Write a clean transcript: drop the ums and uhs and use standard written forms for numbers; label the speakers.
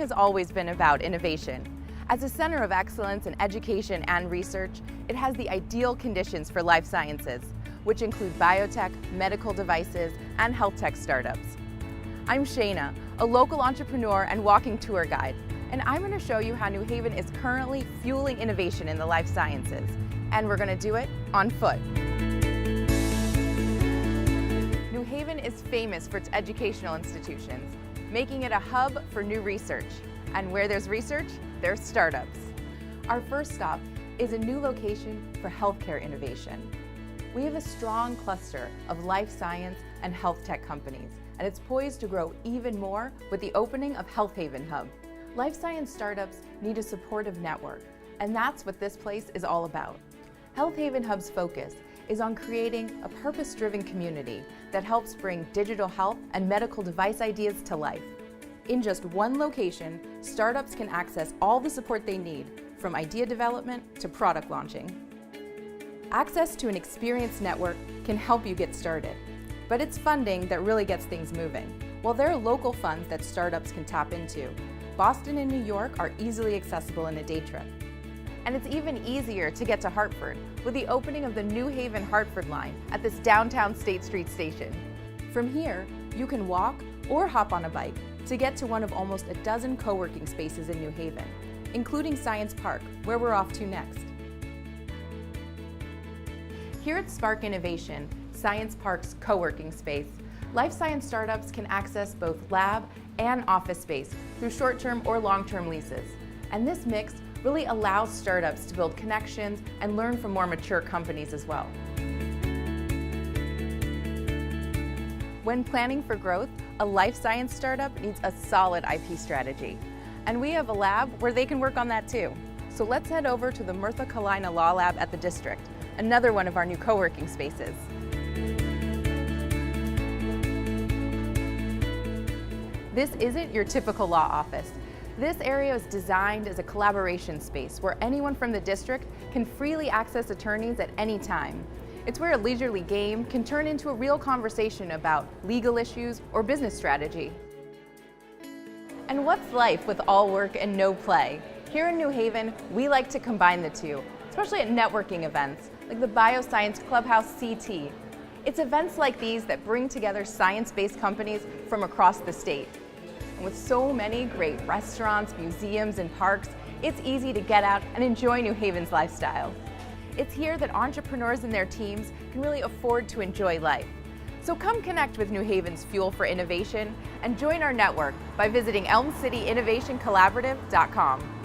Speaker 1: has always been about innovation. As a center of excellence in education and research, it has the ideal conditions for life sciences, which include biotech, medical devices, and health tech startups. I'm Shana, a local entrepreneur and walking tour guide, and I'm going to show you how New Haven is currently fueling innovation in the life sciences, and we're going to do it on foot. New Haven is famous for its educational institutions, making it a hub for new research. And where there's research, there's startups. Our first stop is a new location for healthcare innovation. We have a strong cluster of life science and health tech companies, and it's poised to grow even more with the opening of Health Haven Hub. Life science startups need a supportive network, and that's what this place is all about. Health Haven Hub's focus is on creating a purpose-driven community that helps bring digital health and medical device ideas to life. In just one location, startups can access all the support they need, from idea development to product launching. Access to an experienced network can help you get started, but it's funding that really gets things moving. While there are local funds that startups can tap into, Boston and New York are easily accessible in a day trip. And it's even easier to get to Hartford with the opening of the New Haven Hartford line at this downtown State Street station. From here, you can walk or hop on a bike to get to one of almost a dozen co-working spaces in New Haven, including Science Park, where we're off to next. Here at Spark Innovation, Science Park's co-working space, life science startups can access both lab and office space through short-term or long-term leases. And this mix really allows startups to build connections and learn from more mature companies as well. When planning for growth, a life science startup needs a solid IP strategy. And we have a lab where they can work on that too. So let's head over to the Murtha Kalina Law Lab at the District, another one of our new co-working spaces. This isn't your typical law office. This area is designed as a collaboration space where anyone from the district can freely access attorneys at any time. It's where a leisurely game can turn into a real conversation about legal issues or business strategy. And what's life with all work and no play? Here in New Haven, we like to combine the two, especially at networking events like the Bioscience Clubhouse CT. It's events like these that bring together science-based companies from across the state. And with so many great restaurants, museums, and parks, it's easy to get out and enjoy New Haven's lifestyle. It's here that entrepreneurs and their teams can really afford to enjoy life. So come connect with New Haven's Fuel for Innovation and join our network by visiting elmcityinnovationcollaborative.com.